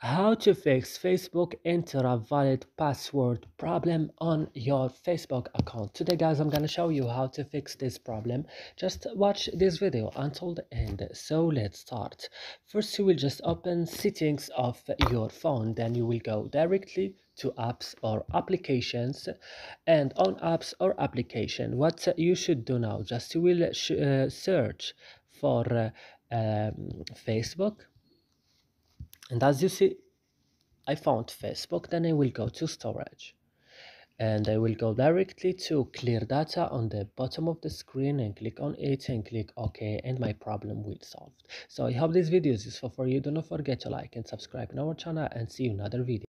How to fix Facebook enter a valid password problem on your Facebook account. Today guys, I'm gonna show you how to fix this problem. Just watch this video until the end. So let's start. First you will just open settings of your phone, then you will go directly to apps or applications, and on apps or application what you should do now, just you will search for Facebook, and as you see I found Facebook. Then I will go to storage and I will go directly to clear data on the bottom of the screen and click on it and click OK, and my problem will solve. So I hope this video is useful for you. Do not forget to like and subscribe in our channel, and see you in another video.